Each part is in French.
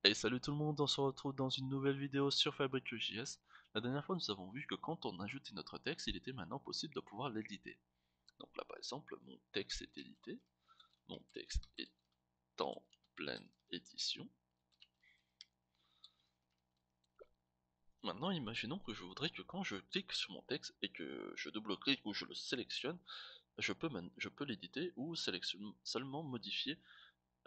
Et salut tout le monde, on se retrouve dans une nouvelle vidéo sur Fabric.js. La dernière fois nous avons vu que quand on ajoutait notre texte, il était maintenant possible de pouvoir l'éditer. Donc là par exemple, mon texte est édité, mon texte est en pleine édition. Maintenant imaginons que je voudrais que quand je clique sur mon texte et que je double-clique ou je le sélectionne, je peux l'éditer ou seulement modifier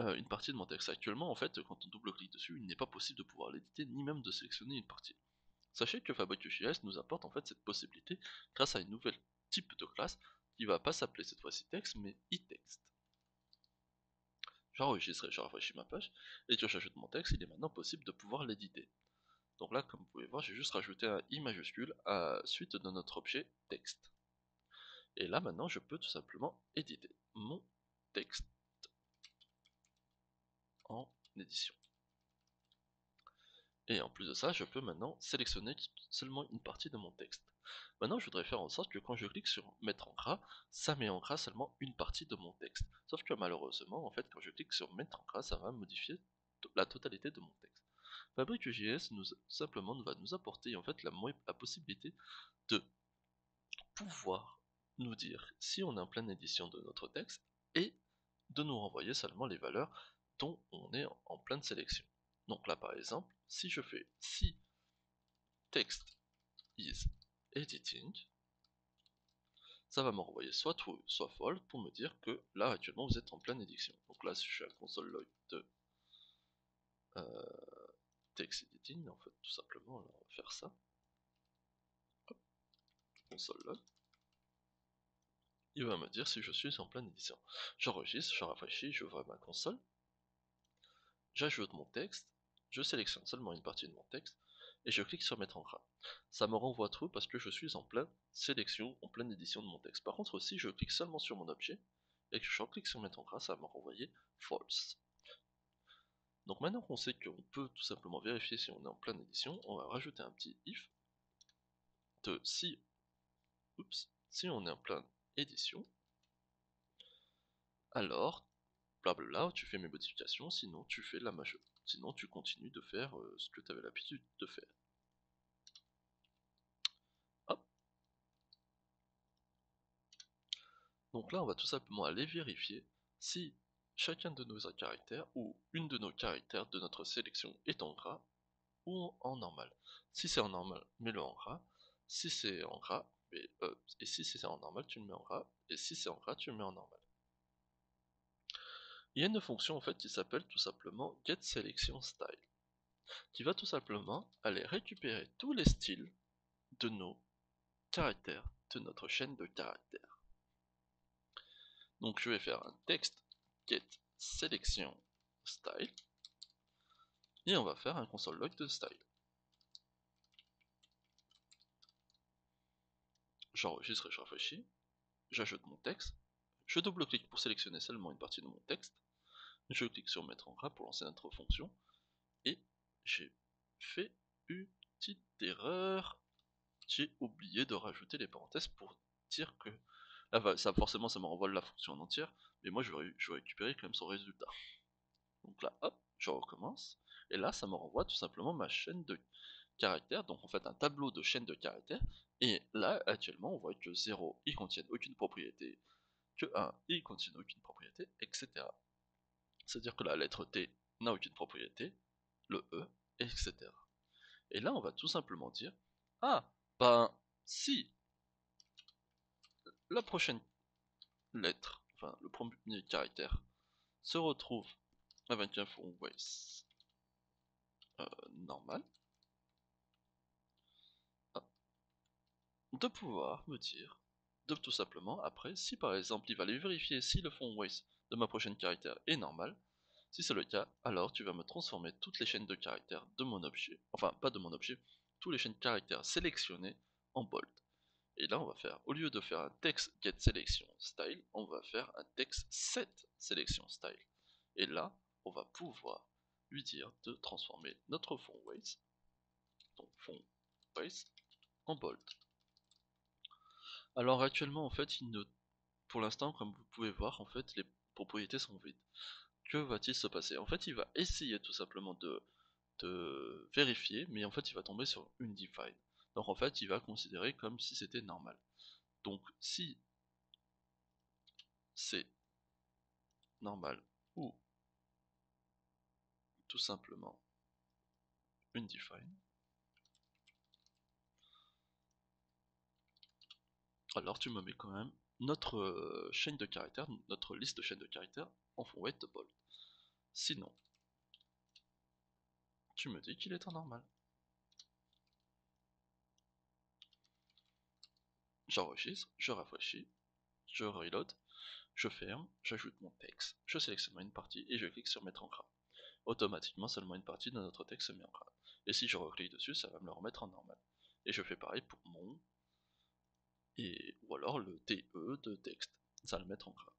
une partie de mon texte. Actuellement en fait quand on double-clique dessus, il n'est pas possible de pouvoir l'éditer ni même de sélectionner une partie. Sachez que Fabric.js nous apporte en fait cette possibilité grâce à une nouvelle type de classe qui va pas s'appeler cette fois-ci text mais e-text. J'enregistre et je rafraîchis ma page et que j'ajoute mon texte, il est maintenant possible de pouvoir l'éditer. Donc là, comme vous pouvez voir, j'ai juste rajouté un i majuscule à suite de notre objet texte. Et là maintenant, je peux tout simplement éditer mon texte en édition. Et en plus de ça, je peux maintenant sélectionner seulement une partie de mon texte. Maintenant, je voudrais faire en sorte que quand je clique sur mettre en gras, ça met en gras seulement une partie de mon texte. Sauf que malheureusement, en fait, quand je clique sur mettre en gras, ça va modifier la totalité de mon texte. Fabric.js simplement va nous apporter en fait la possibilité de pouvoir nous dire si on est en pleine édition de notre texte et de nous renvoyer seulement les valeurs dont on est en pleine sélection. Donc là par exemple, si je fais si text is editing, ça va me renvoyer soit true, soit false pour me dire que là actuellement vous êtes en pleine édition. Donc là si je fais un console log de text editing, en fait tout simplement là, on va faire ça. Hop, console log. Il va me dire si je suis en pleine édition. J'enregistre, je rafraîchis, j'ouvre ma console, j'ajoute mon texte, je sélectionne seulement une partie de mon texte, et je clique sur mettre en gras. Ça me renvoie true parce que je suis en pleine sélection, en pleine édition de mon texte. Par contre, si je clique seulement sur mon objet, et que je clique sur mettre en gras, ça va me renvoyer false. Donc maintenant qu'on sait qu'on peut tout simplement vérifier si on est en pleine édition, on va rajouter un petit if de si on est en pleine édition, alors blablabla, tu fais mes modifications, sinon tu fais la majeure. Sinon tu continues de faire ce que tu avais l'habitude de faire. Hop. Donc là on va tout simplement aller vérifier si chacun de nos caractères ou une de nos caractères de notre sélection est en gras ou en normal. Si c'est en normal, mets-le en gras. Si c'est en gras, et si c'est en normal, tu le mets en gras. Et si c'est en gras, tu le mets en normal. Il y a une fonction en fait qui s'appelle tout simplement getSelectionStyle, qui va tout simplement aller récupérer tous les styles de nos caractères, de notre chaîne de caractères. Donc je vais faire un texte getSelectionStyle et on va faire un console log de style. J'enregistre et je rafraîchis, j'ajoute mon texte, je double-clique pour sélectionner seulement une partie de mon texte, je clique sur mettre en gras pour lancer notre fonction, et j'ai fait une petite erreur. J'ai oublié de rajouter les parenthèses pour dire que là, ça forcément ça me renvoie la fonction en entière, mais moi je vais récupérer quand même son résultat. Donc là, hop, je recommence, et là ça me renvoie tout simplement ma chaîne de caractères, donc en fait un tableau de chaîne de caractères, et là actuellement on voit que 0 il contient aucune propriété, que 1 il contient aucune propriété, etc. C'est-à-dire que la lettre T n'a aucune propriété, le E, etc. Et là on va tout simplement dire, ah, ben si la prochaine lettre, enfin le premier caractère, se retrouve avec un fond Waze normal, de pouvoir me dire, de tout simplement après, si par exemple il va aller vérifier si le fond Waze de ma prochaine caractère est normal, si c'est le cas, alors tu vas me transformer toutes les chaînes de caractères de mon objet, enfin pas de mon objet, toutes les chaînes de caractères sélectionnées en bold. Et là on va faire, au lieu de faire un text get selection style, on va faire un text set selection style. Et là, on va pouvoir lui dire de transformer notre fond Waze, donc fond Waze, en bold. Alors actuellement en fait, pour l'instant, comme vous pouvez voir, en fait, les propriétés sont vides. Que va-t-il se passer? En fait, il va essayer tout simplement de de vérifier, mais en fait il va tomber sur une define. Donc en fait il va considérer comme si c'était normal. Donc si c'est normal ou tout simplement une define, alors tu me mets quand même notre chaîne de caractères, notre liste de chaînes de caractères en wait double. Sinon, tu me dis qu'il est en normal. J'enregistre, je rafraîchis, je reload, je ferme, j'ajoute mon texte, je sélectionne une partie et je clique sur mettre en gras. Automatiquement, seulement une partie de notre texte se met en gras. Et si je reclique dessus, ça va me le remettre en normal. Et je fais pareil pour mon, ou alors le TE de texte, ça va le mettre en gras.